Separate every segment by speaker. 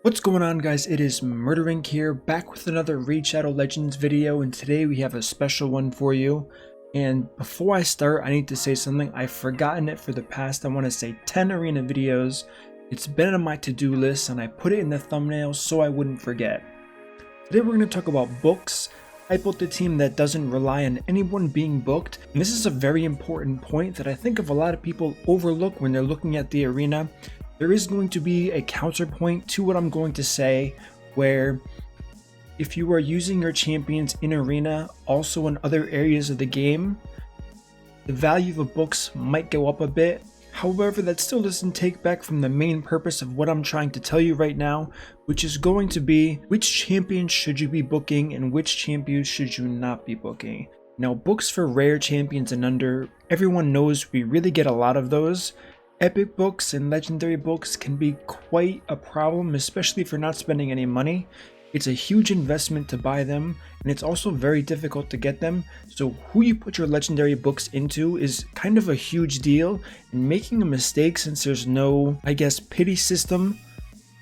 Speaker 1: What's going on, guys? It is MurderInc here, back with another Raid Shadow Legends video, and today we have a special one for you. And before I start, I need to say something. I've forgotten it for the past, I want to say 10 arena videos. It's been on my to-do list and I put it in the thumbnail so I wouldn't forget. Today we're going to talk about books. I built a team that doesn't rely on anyone being booked, and this is a very important point that I think a lot of people overlook when they're looking at the arena. There is going to be a counterpoint to what I'm going to say, where if you are using your champions in arena, also in other areas of the game, the value of books might go up a bit. However, that still doesn't take back from the main purpose of what I'm trying to tell you right now, which is going to be which champions should you be booking and which champions should you not be booking. Now, books for rare champions and under, everyone knows we really get a lot of those. Epic books and legendary books can be quite a problem, especially if you're not spending any money. It's a huge investment to buy them, and it's also very difficult to get them, so who you put your legendary books into is kind of a huge deal, and making a mistake, since there's no, I guess, pity system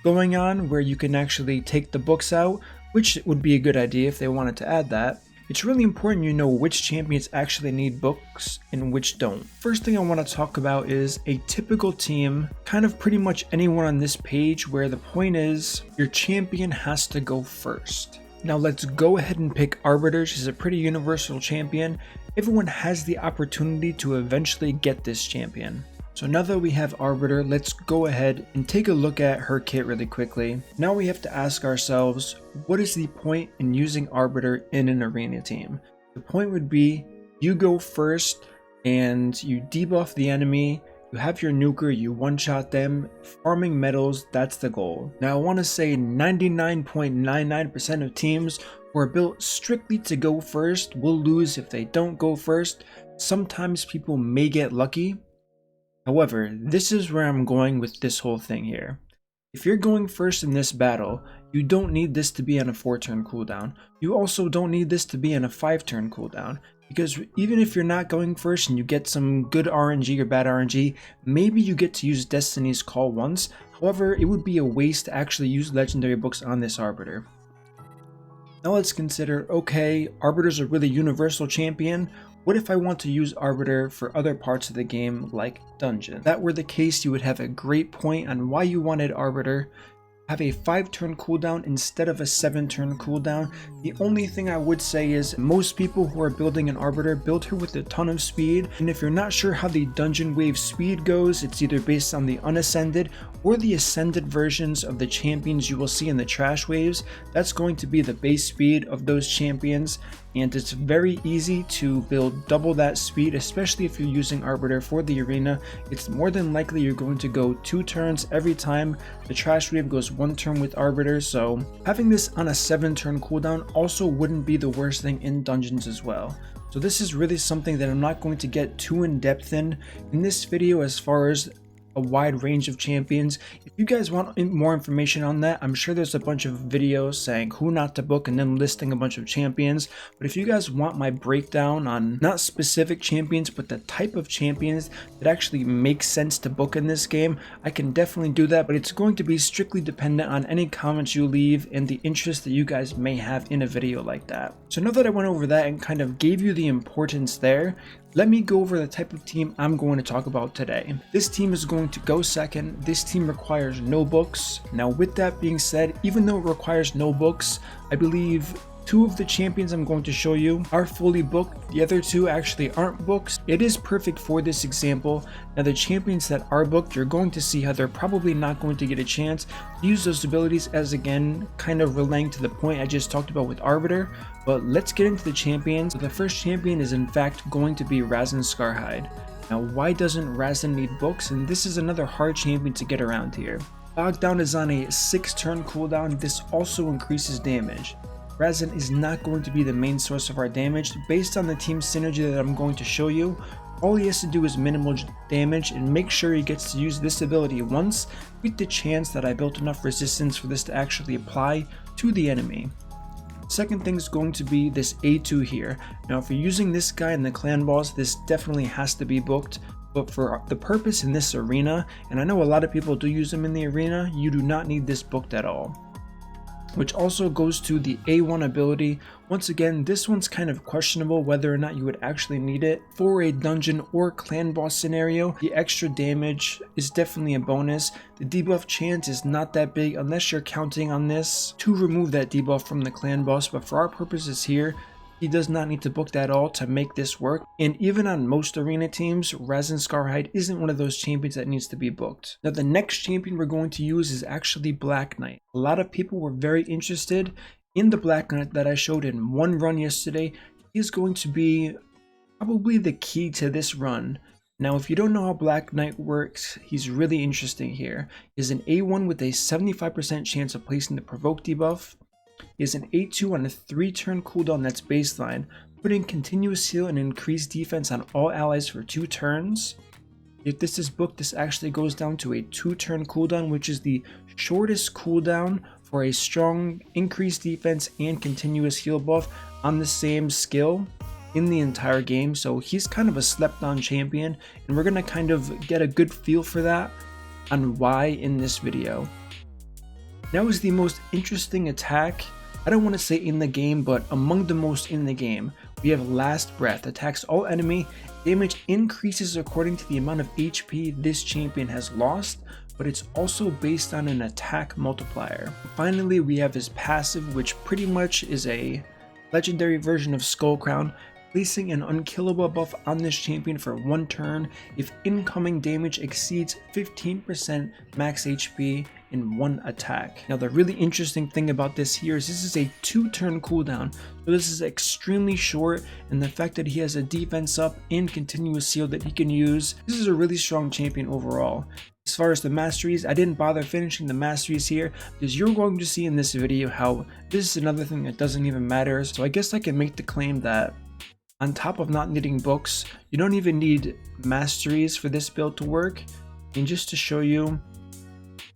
Speaker 1: going on where you can actually take the books out, which would be a good idea if they wanted to add that. It's really important you know which champions actually need books and which don't. First thing I want to talk about is a typical team, kind of pretty much anyone on this page, where the point is your champion has to go first. Now let's go ahead and pick Arbiter. She's a pretty universal champion. Everyone has the opportunity to eventually get this champion. So now that we have Arbiter, let's go ahead and take a look at her kit really quickly. Now we have to ask ourselves, what is the point in using Arbiter in an arena team? The point would be, you go first and you debuff the enemy, you have your nuker, you one-shot them, farming medals, that's the goal. Now I want to say 99.99% of teams who are built strictly to go first will lose if they don't go first. Sometimes people may get lucky. However, this is where I'm going with this whole thing here. If you're going first in this battle, you don't need this to be on a 4-turn cooldown. You also don't need this to be on a 5-turn cooldown, because even if you're not going first and you get some good RNG or bad RNG, maybe you get to use Destiny's Call once. However, it would be a waste to actually use legendary books on this Arbiter. Now let's consider, okay, Arbiter's a really universal champion. What if I want to use Arbiter for other parts of the game, like dungeon? If that were the case, you would have a great point on why you wanted Arbiter. Have a 5-turn cooldown instead of a 7-turn cooldown. The only thing I would say is most people who are building an Arbiter build her with a ton of speed, and if you're not sure how the dungeon wave speed goes, it's either based on the unascended or the ascended versions of the champions you will see in the trash waves. That's going to be the base speed of those champions, and it's very easy to build double that speed, especially if you're using Arbiter for the arena. It's more than likely you're going to go 2 turns every time the trash wave goes 1 turn with Arbiter, so having this on a 7-turn cooldown also wouldn't be the worst thing in dungeons as well. So this is really something that I'm not going to get too in depth in this video as far as a wide range of champions. If you guys want more information on that, I'm sure there's a bunch of videos saying who not to book and then listing a bunch of champions. But if you guys want my breakdown on not specific champions but the type of champions that actually make sense to book in this game, I can definitely do that, but it's going to be strictly dependent on any comments you leave and the interest that you guys may have in a video like that. So now that I went over that and kind of gave you the importance there, let me go over the type of team I'm going to talk about today. This team is going to go second. This team requires no books. Now with that being said, even though it requires no books, I believe 2 of the champions I'm going to show you are fully booked. The other 2 actually aren't books. It is perfect for this example. Now the champions that are booked, you're going to see how they're probably not going to get a chance to use those abilities, as again, kind of relaying to the point I just talked about with Arbiter. But let's get into the champions. So the first champion is in fact going to be Razzlin Scarhide. Now why doesn't Razzlin need books? And this is another hard champion to get around here. Lockdown is on a 6-turn cooldown. This also increases damage. Razzlin is not going to be the main source of our damage. Based on the team synergy that I'm going to show you, all he has to do is minimal damage and make sure he gets to use this ability once, with the chance that I built enough resistance for this to actually apply to the enemy. Second thing is going to be this A2 here. Now if you're using this guy in the clan boss, this definitely has to be booked. But for the purpose in this arena, and I know a lot of people do use them in the arena, you do not need this booked at all. Which also goes to the A1 ability. Once again, this one's kind of questionable whether or not you would actually need it. For a dungeon or clan boss scenario, the extra damage is definitely a bonus. The debuff chance is not that big unless you're counting on this to remove that debuff from the clan boss, but for our purposes here, he does not need to book that all to make this work. And even on most arena teams, Razzlin Scarhide isn't one of those champions that needs to be booked. Now the next champion we're going to use is actually Black Knight. A lot of people were very interested in the Black Knight that I showed in one run yesterday. He's going to be probably the key to this run. Now if you don't know how Black Knight works, he's really interesting here. He's an A1 with a 75% chance of placing the provoke debuff. Is an A2 on a 3-turn cooldown that's baseline, putting continuous heal and increased defense on all allies for 2 turns. If this is booked, this actually goes down to a 2-turn cooldown, which is the shortest cooldown for a strong increased defense and continuous heal buff on the same skill in the entire game. So he's kind of a slept on champion, and we're going to kind of get a good feel for that on why in this video. Now is the most interesting attack, I don't want to say in the game, but among the most in the game. We have Last Breath, attacks all enemy, damage increases according to the amount of HP this champion has lost, but it's also based on an attack multiplier. Finally, we have his passive, which pretty much is a legendary version of Skull Crown, placing an unkillable buff on this champion for 1 turn if incoming damage exceeds 15% max HP in 1 attack. Now the really interesting thing about this here is this is a 2-turn cooldown, so this is extremely short, and the fact that he has a defense up and continuous heal that he can use, this is a really strong champion overall. As far as the Masteries, I didn't bother finishing the Masteries here because you're going to see in this video how this is another thing that doesn't even matter. So I guess I can make the claim that on top of not needing books, you don't even need Masteries for this build to work. And just to show you,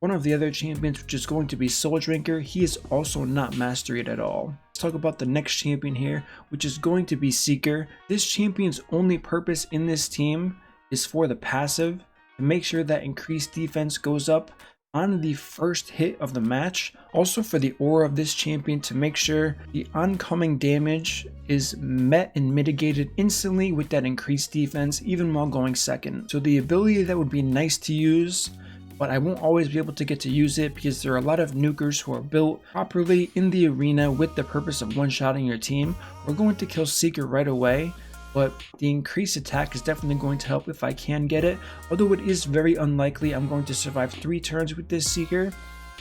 Speaker 1: one of the other champions, which is going to be Soul Drinker, he is also not masteried at all. Let's talk about the next champion here, which is going to be Seeker. This champion's only purpose in this team is for the passive, to make sure that increased defense goes up on the first hit of the match. Also for the aura of this champion to make sure the oncoming damage is met and mitigated instantly with that increased defense even while going second. So the ability that would be nice to use, but I won't always be able to get to use it because there are a lot of nukers who are built properly in the arena with the purpose of one-shotting your team. We're going to kill Seeker right away, but the increased attack is definitely going to help if I can get it. Although it is very unlikely I'm going to survive 3 turns with this Seeker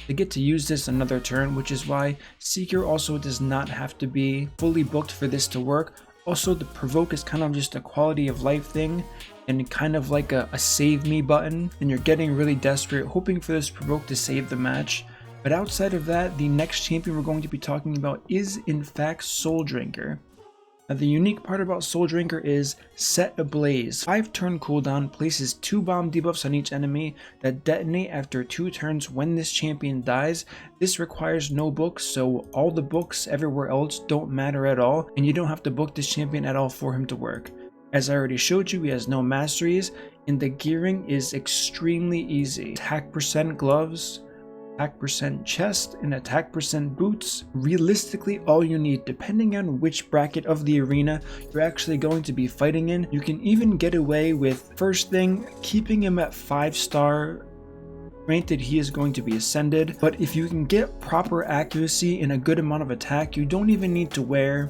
Speaker 1: to get to use this another turn, which is why Seeker also does not have to be fully booked for this to work. Also, the provoke is kind of just a quality of life thing and kind of like a save me button, and you're getting really desperate hoping for this provoke to save the match. But outside of that, the next champion we're going to be talking about is in fact Soul Drinker. Now the unique part about Soul Drinker is Set Ablaze. 5-turn cooldown, places 2 bomb debuffs on each enemy that detonate after 2 turns when this champion dies. This requires no books, so all the books everywhere else don't matter at all, and you don't have to book this champion at all for him to work. As I already showed you, he has no masteries, and the gearing is extremely easy. Attack percent gloves, attack percent chest, and attack percent boots. Realistically, all you need, depending on which bracket of the arena you're actually going to be fighting in. You can even get away with, first thing, keeping him at 5-star. Granted, he is going to be ascended, but if you can get proper accuracy and a good amount of attack, you don't even need to wear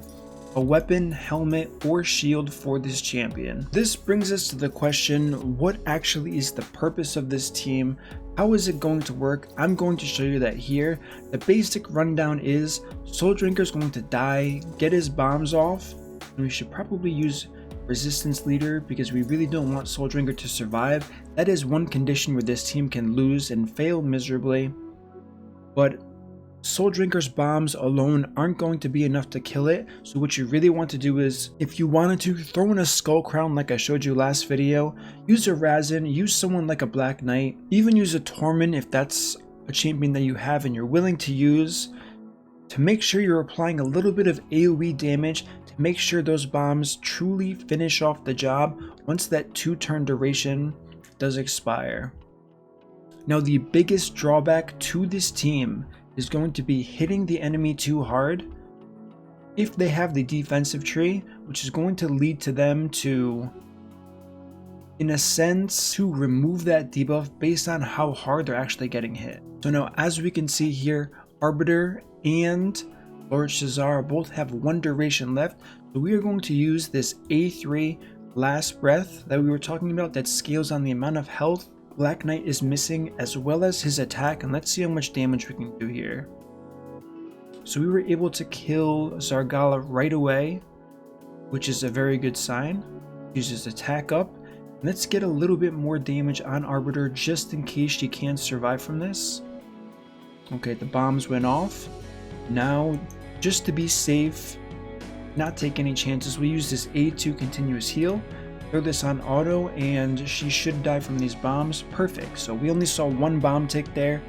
Speaker 1: a weapon, helmet, or shield for this champion. This brings us to the question, what actually is the purpose of this team? How is it going to work? I'm going to show you that here. The basic rundown is Soul Drinker is going to die, get his bombs off, and we should probably use Resistance Leader because we really don't want Soul Drinker to survive. That is one condition where this team can lose and fail miserably. But Soul Drinker's bombs alone aren't going to be enough to kill it, so what you really want to do is, if you wanted to, throw in a Skull Crown like I showed you last video, use a Razzlin, use someone like a Black Knight, even use a Torment if that's a champion that you have and you're willing to use. to make sure you're applying a little bit of AoE damage to make sure those bombs truly finish off the job once that 2-turn duration does expire. Now the biggest drawback to this team is going to be hitting the enemy too hard if they have the defensive tree, which is going to lead to them to, in a sense, to remove that debuff based on how hard they're actually getting hit. So now, as we can see here, Arbiter and Lord Shazar both have 1 duration left, so we are going to use this A3 Last Breath that we were talking about that scales on the amount of health Black Knight is missing as well as his attack, and let's see how much damage we can do here. So we were able to kill Zargala right away, which is a very good sign. Use his attack up. Let's get a little bit more damage on Arbiter just in case she can't survive from this. Okay, the bombs went off. Now, just to be safe, not take any chances, we use this A2 continuous heal. Throw this on auto and she should die from these bombs. Perfect. So we only saw 1 bomb tick there.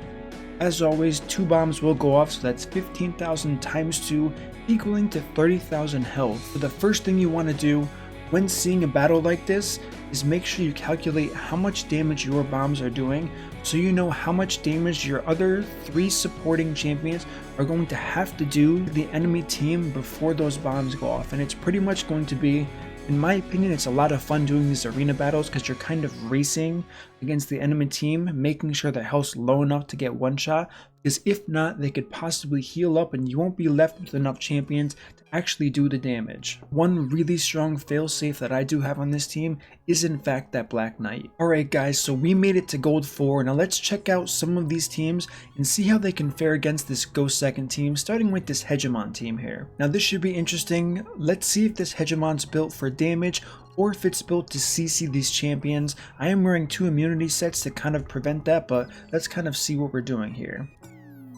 Speaker 1: As always, 2 bombs will go off, so that's 15,000 times 2, equaling to 30,000 health. So the first thing you want to do when seeing a battle like this is make sure you calculate how much damage your bombs are doing, so you know how much damage your other 3 supporting champions are going to have to do to the enemy team before those bombs go off. And it's pretty much going to be, in my opinion, it's a lot of fun doing these arena battles because you're kind of racing against the enemy team, making sure their health's low enough to get one shot, because if not, they could possibly heal up and you won't be left with enough champions to actually do the damage. One really strong failsafe that I do have on this team is in fact that Black Knight. Alright guys, so we made it to Gold 4. Now let's check out some of these teams and see how they can fare against this Ghost Second team, starting with this Hegemon team here. Now this should be interesting. Let's see if this Hegemon's built for damage or if it's built to CC these champions. I am wearing 2 immunity sets to kind of prevent that, but let's kind of see what we're doing here.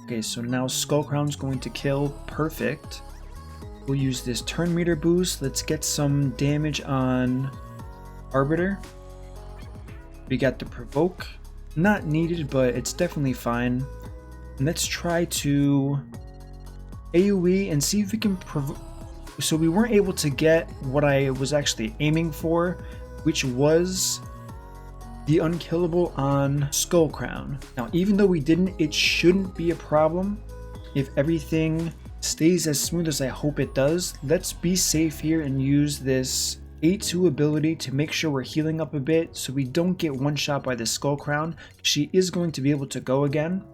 Speaker 1: Okay, so now Skullcrown's going to kill. Perfect. We'll use this turn meter boost. Let's get some damage on Arbiter. We got the provoke. Not needed, but it's definitely fine. And let's try to AoE and see if we can provoke. So we weren't able to get what I was actually aiming for, which was the unkillable on Skullcrown. Now, even though we didn't, it shouldn't be a problem if everything stays as smooth as I hope it does. Let's be safe here and use this A2 ability to make sure we're healing up a bit so we don't get one shot by the Skullcrown. She is going to be able to go again.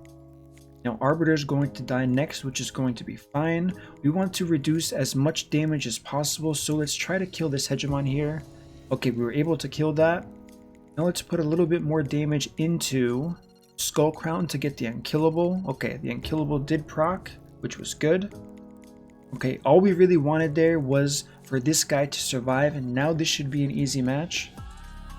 Speaker 1: Now Arbiter's going to die next, which is going to be fine. We want to reduce as much damage as possible, so let's try to kill this Hegemon here. Okay, we were able to kill that. Now let's put a little bit more damage into Skullcrown to get the unkillable. Okay, the unkillable did proc, which was good. Okay, all we really wanted there was for this guy to survive, and now this should be an easy match.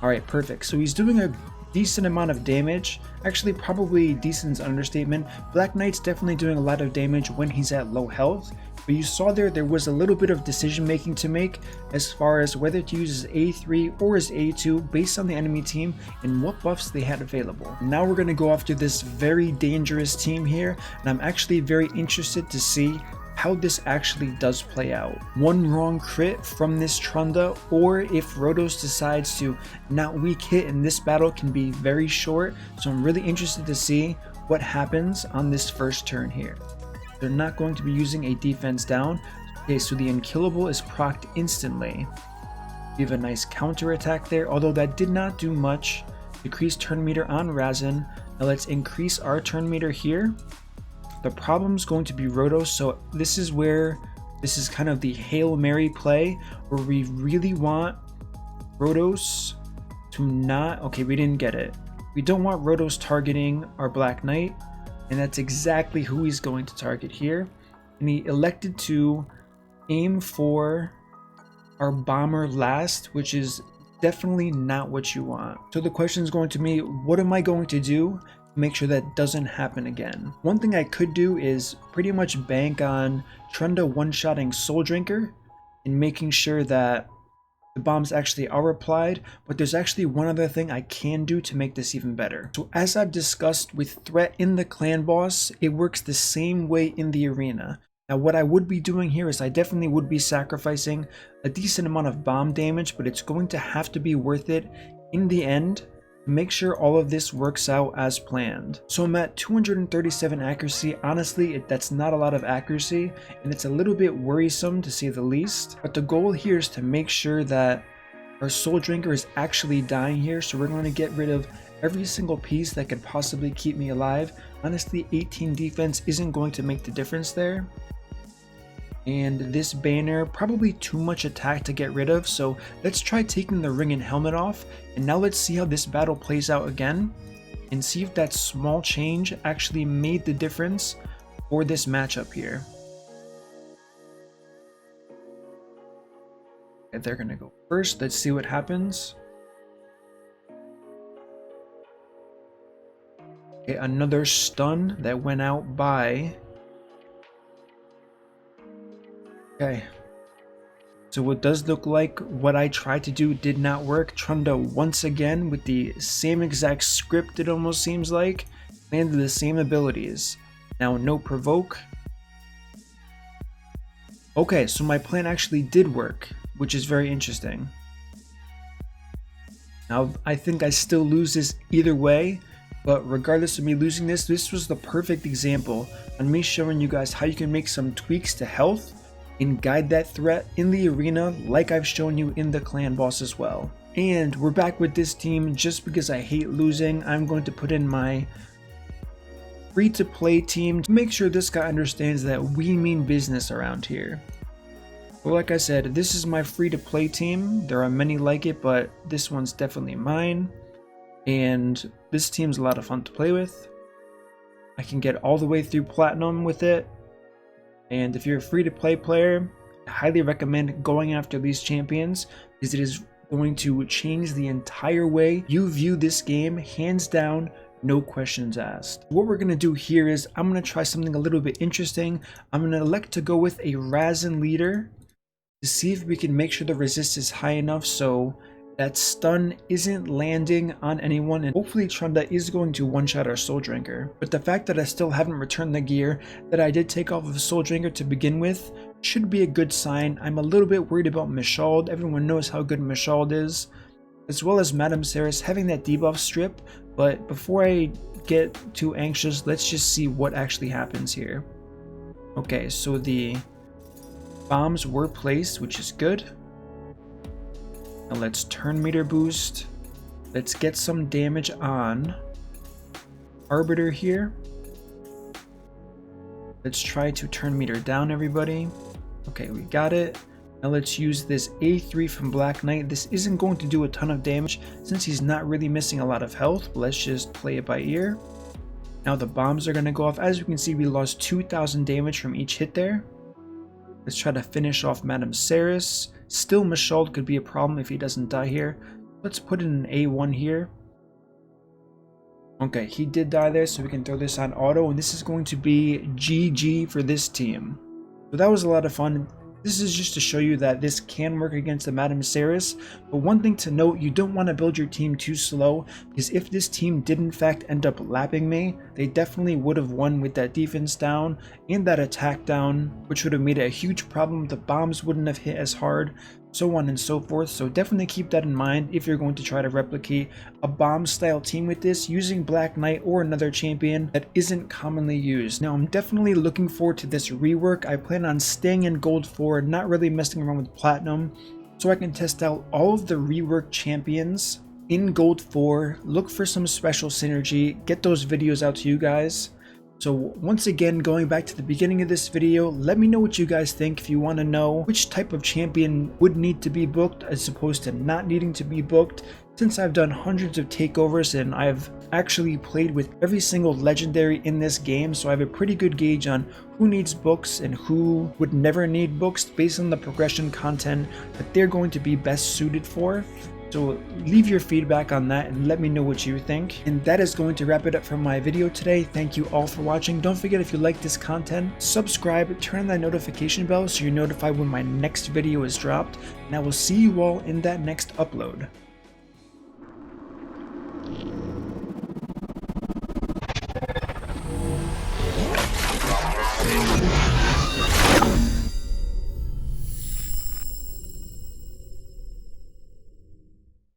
Speaker 1: Alright, perfect. So he's doing a decent amount of damage. Actually, probably decent is an understatement. Black Knight's definitely doing a lot of damage when he's at low health. But you saw there was a little bit of decision making to make as far as whether to use his A3 or his A2 based on the enemy team and what buffs they had available. Now we're going to go after this very dangerous team here, and I'm actually very interested to see how this actually does play out. One wrong crit from this Trunda, or if Rhodos decides to not weak hit in this battle, can be very short. So I'm really interested to see what happens on this first turn here. They're not going to be using a defense down. Okay, so the unkillable is procced instantly. We have a nice counter attack there, although that did not do much. Decrease turn meter on Razzlin. Now let's increase our turn meter here. The problem's going to be Rhodos, so this is where this is kind of the Hail Mary play, where we really want Rhodos to not... Okay, we didn't get it. We don't want Rhodos targeting our Black Knight, and that's exactly who he's going to target here. And he elected to aim for our bomber last, which is definitely not what you want. So the question is going to be, what am I going to do to make sure that doesn't happen again? One thing I could do is pretty much bank on Trunda one-shotting Soul Drinker and making sure that the bombs actually are applied, but there's actually one other thing I can do to make this even better. So as I've discussed with Threat in the clan boss, it works the same way in the arena. Now what I would be doing here is I definitely would be sacrificing a decent amount of bomb damage, but it's going to have to be worth it in the end. Make sure all of this works out as planned. So I'm at 237 accuracy. Honestly, that's not a lot of accuracy, and it's a little bit worrisome to say the least. But the goal here is to make sure that our Soul Drinker is actually dying here, so we're going to get rid of every single piece that could possibly keep me alive. Honestly, 18 defense isn't going to make the difference there. And this banner, probably too much attack to get rid of, so let's try taking the ring and helmet off, and now let's see how this battle plays out again, and see if that small change actually made the difference for this matchup here. Okay, they're gonna go first, let's see what happens. Okay, another stun that went out by... Okay, so it does look like what I tried to do did not work. Trunda once again with the same exact script, it almost seems like, landed the same abilities. Now no provoke. Okay, so my plan actually did work, which is very interesting. Now I think I still lose this either way, but regardless of me losing this was the perfect example on me showing you guys how you can make some tweaks to health and guide that threat in the arena like I've shown you in the clan boss as well. And we're back with this team. Just because I hate losing, I'm going to put in my free-to-play team to make sure this guy understands that we mean business around here. Well, like I said, this is my free-to-play team. There are many like it, but this one's definitely mine. And this team's a lot of fun to play with. I can get all the way through platinum with it. And if you're a free-to-play player, I highly recommend going after these champions, because it is going to change the entire way you view this game, hands down, no questions asked. What we're going to do here is I'm going to try something a little bit interesting. I'm going to elect to go with a Razzlin leader to see if we can make sure the resist is high enough so that stun isn't landing on anyone, and hopefully Trunda is going to one-shot our Soul Drinker. But the fact that I still haven't returned the gear that I did take off of Soul Drinker to begin with should be a good sign. I'm a little bit worried about Mashald. Everyone knows how good Mashald is, as well as Masteries having that debuff strip. But before I get too anxious, let's just see what actually happens here. Okay, so the bombs were placed, which is good. Now let's turn meter boost. Let's get some damage on Arbiter here. Let's try to turn meter down, everybody. Okay, we got it. Now let's use this A3 from Black Knight. This isn't going to do a ton of damage since he's not really missing a lot of health. But let's just play it by ear. Now the bombs are going to go off. As you can see, we lost 2,000 damage from each hit there. Let's try to finish off Masteries. Still, Mashald could be a problem if he doesn't die here. Let's put in an A1 here. Okay, he did die there, so we can throw this on auto, and this is going to be GG for this team. So that was a lot of fun. This is just to show you that this can work against the Masteries, but one thing to note, you don't want to build your team too slow, because if this team did in fact end up lapping me, they definitely would have won with that defense down and that attack down, which would have made it a huge problem. The bombs wouldn't have hit as hard, so on and so forth. So definitely keep that in mind if you're going to try to replicate a bomb style team with this using Black Knight or another champion that isn't commonly used. Now I'm definitely looking forward to this rework. I plan on staying in gold 4, not really messing around with platinum, so I can test out all of the reworked champions in gold 4, look for some special synergy, get those videos out to you guys. So once again, going back to the beginning of this video, let me know what you guys think. If you want to know which type of champion would need to be booked as opposed to not needing to be booked, since I've done hundreds of takeovers and I've actually played with every single legendary in this game, so I have a pretty good gauge on who needs books and who would never need books based on the progression content that they're going to be best suited for. So leave your feedback on that and let me know what you think. And that is going to wrap it up for my video today. Thank you all for watching. Don't forget, if you like this content, subscribe, turn on that notification bell so you're notified when my next video is dropped. And I will see you all in that next upload.